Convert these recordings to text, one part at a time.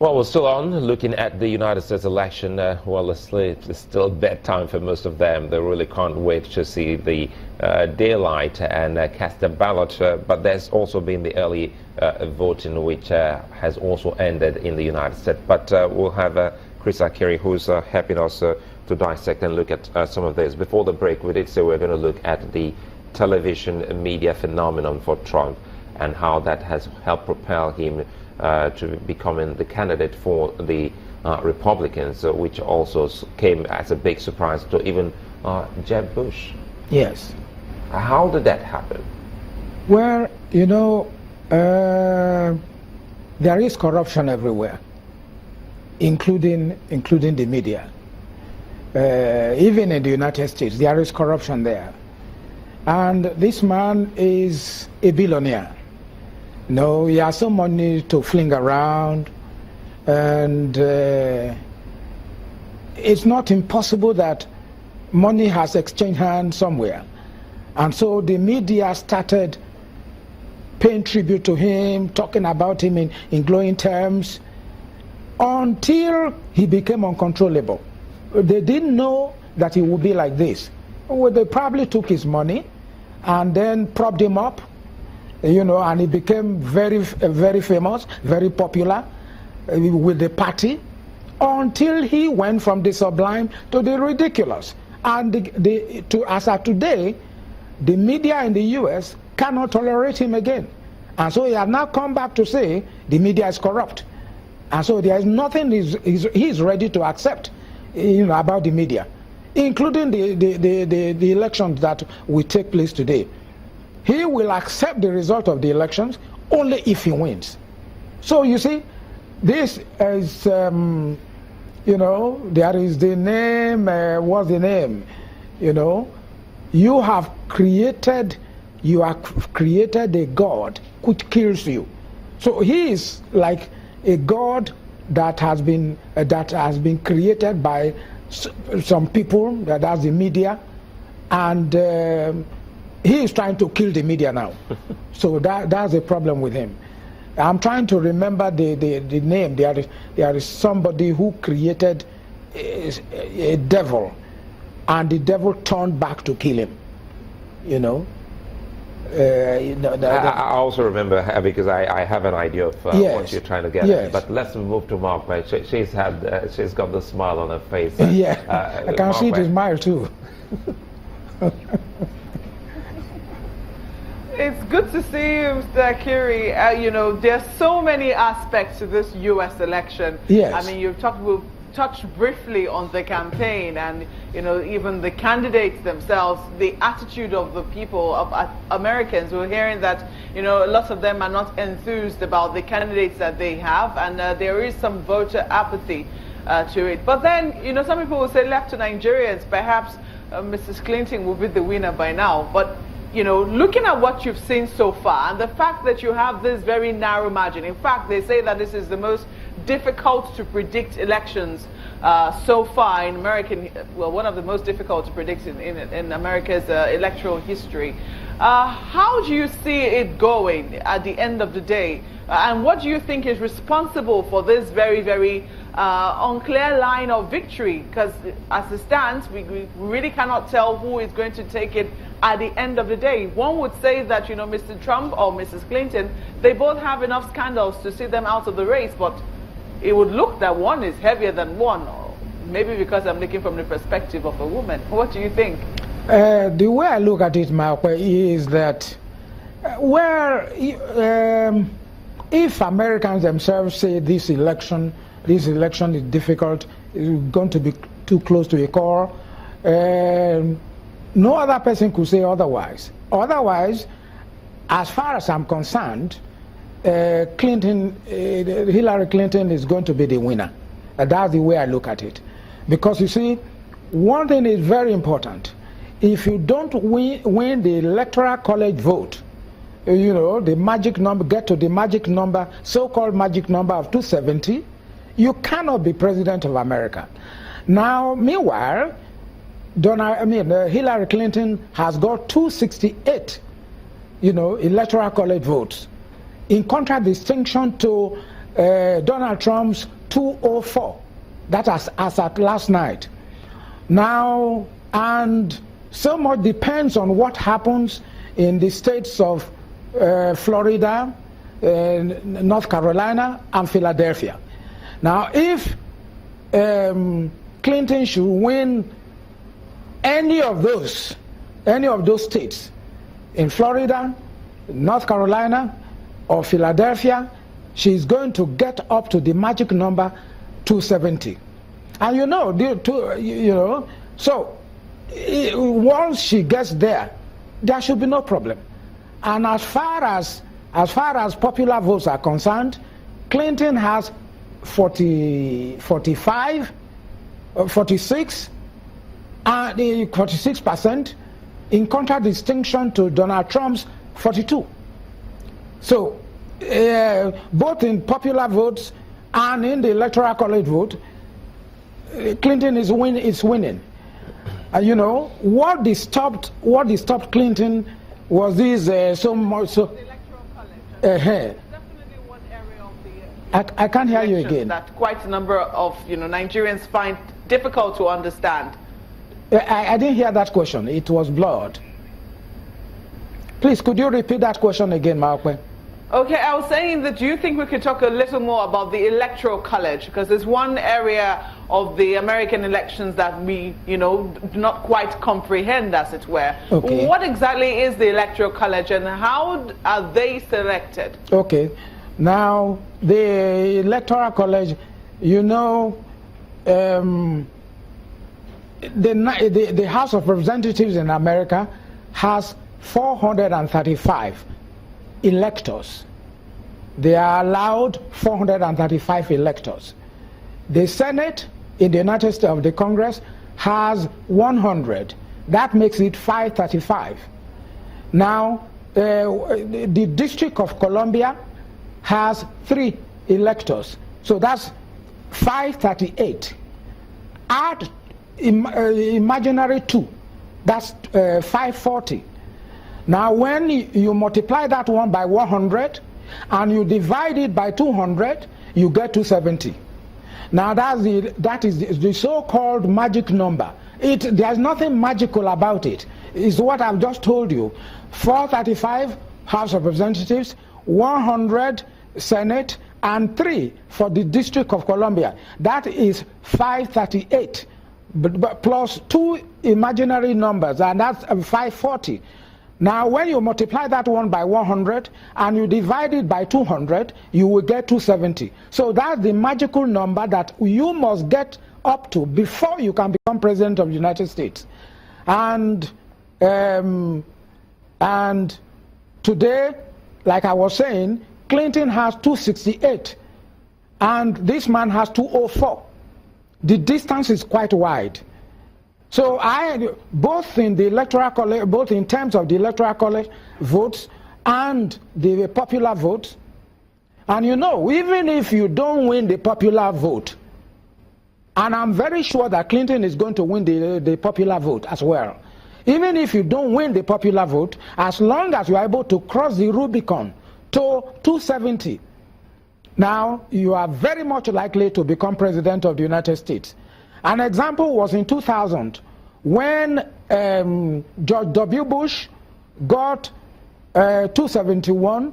Well, we're still on looking at the United States election. Well, it's still bedtime for most of them. They really can't wait to see the daylight and cast their ballot. But there's also been the early voting, which has also ended in the United States. But we'll have Chris Akiri, who's helping us to dissect and look at some of this. Before the break, we did say we're going to look at the television media phenomenon for Trump and how that has helped propel him to becoming the candidate for the Republicans, which also came as a big surprise to even Jeb Bush. Yes. How did that happen? Well, you know, there is corruption everywhere, including the media. Even in the United States, there is corruption there. And this man is a billionaire. No, he has some money to fling around, and it's not impossible that money has exchanged hands somewhere. And so the media started paying tribute to him, talking about him in glowing terms, until he became uncontrollable. They didn't know that he would be like this. Well, they probably took his money and then propped him up, you know, and he became very famous, very popular with the party, until he went from the sublime to the ridiculous. And as of today, the media in the U.S. cannot tolerate him again. And so he has now come back to say the media is corrupt. And so there is nothing he's ready to accept, you know, about the media, including the elections that will take place today. He will accept the result of the elections only if he wins. So you see, this is, you know, there is the name, what's the name? You know, you have created a God which kills you. So he is like a God that has been created by some people, that's the media, and he is trying to kill the media now. So that's a problem with him. I'm trying to remember the name. There is somebody who created a devil, and the devil turned back to kill him. You know. I also remember because I have an idea of yes, what you're trying to get yes. at. But let's move to Mark. Right? She's got the smile on her face. Yeah, I can see the smile too. It's good to see you, Mr. Akiri. You know, there's so many aspects to this U.S. election. Yes. I mean, we've touched briefly on the campaign and, you know, even the candidates themselves, the attitude of the people, of Americans. We're hearing that, you know, lots of them are not enthused about the candidates that they have, and there is some voter apathy to it. But then, you know, some people will say, left to Nigerians, perhaps Mrs. Clinton will be the winner by now. But you know, looking at what you've seen so far and the fact that you have this very narrow margin, in fact, they say that this is the most difficult to predict elections so far in American, well, one of the most difficult to predict in America's electoral history. How do you see it going at the end of the day? And what do you think is responsible for this very unclear line of victory? Because as it stands, we really cannot tell who is going to take it at the end of the day. One would say that, you know, Mr. Trump or Mrs. Clinton, they both have enough scandals to see them out of the race, but it would look that one is heavier than one, or maybe because I'm looking from the perspective of a woman. What do you think? The way I look at it, Mark, is that, if Americans themselves say this election is difficult, it's going to be too close to a core, no other person could say otherwise. Otherwise, as far as I'm concerned, Hillary Clinton is going to be the winner. That's the way I look at it. Because you see, one thing is very important. If you don't win the electoral college vote, you know, the magic number, get to the magic number, so-called magic number of 270, you cannot be president of America. Now, meanwhile, Hillary Clinton has got 268, you know, electoral college votes. In contradistinction to Donald Trump's 204. That as at last night. Now, and so much depends on what happens in the states of Florida, North Carolina, and Philadelphia. Now, if Clinton should win any of those states in Florida, North Carolina, or Philadelphia, she's going to get up to the magic number 270. And so once she gets there, there should be no problem. And as far as popular votes are concerned, Clinton has 46%, in contradistinction to Donald Trump's 42. So both in popular votes and in the electoral college vote, Clinton is winning. What disturbed Clinton was this the electoral college. Definitely one area of the I can't hear you again. That quite a number of Nigerians find difficult to understand. I didn't hear that question. It was blurred. Please, could you repeat that question again, Maokwe? Okay, I was saying that, do you think we could talk a little more about the electoral college? Because there's one area of the American elections that we, do not quite comprehend, as it were. Okay. What exactly is the electoral college and how are they selected? Okay. Now, the electoral college, the House of Representatives in America has 435 electors. They are allowed 435 electors. The Senate in the United States of the Congress has 100. That makes it 535. Now, the District of Columbia has 3 electors. So that's 538. Add imaginary 2. That's 540. Now, when you multiply that one by 100 and you divide it by 200, you get 270. Now, that is the so-called magic number. There's nothing magical about it. It's what I've just told you. 435 House of Representatives, 100 Senate, and 3 for the District of Columbia. That is 538, but plus 2 imaginary numbers, and that's 540. Now, when you multiply that one by 100 and you divide it by 200, you will get 270. So that's the magical number that you must get up to before you can become President of the United States. And today, like I was saying, Clinton has 268, and this man has 204. The distance is quite wide. So both in the electoral college, both in terms of the electoral college votes and the popular votes, and even if you don't win the popular vote, and I'm very sure that Clinton is going to win the popular vote as well. Even if you don't win the popular vote, as long as you are able to cross the Rubicon to 270, now you are very much likely to become President of the United States. An example was in 2000 when George W. Bush got 271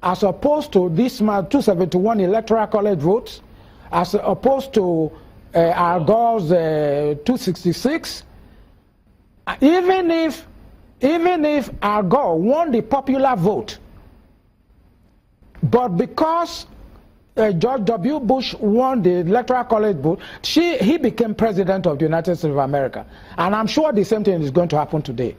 as opposed to this 271 electoral college votes, as opposed to Al Gore's 266. Even if Al Gore won the popular vote, but because George W. Bush won the electoral college vote, he became President of the United States of America. And I'm sure the same thing is going to happen today.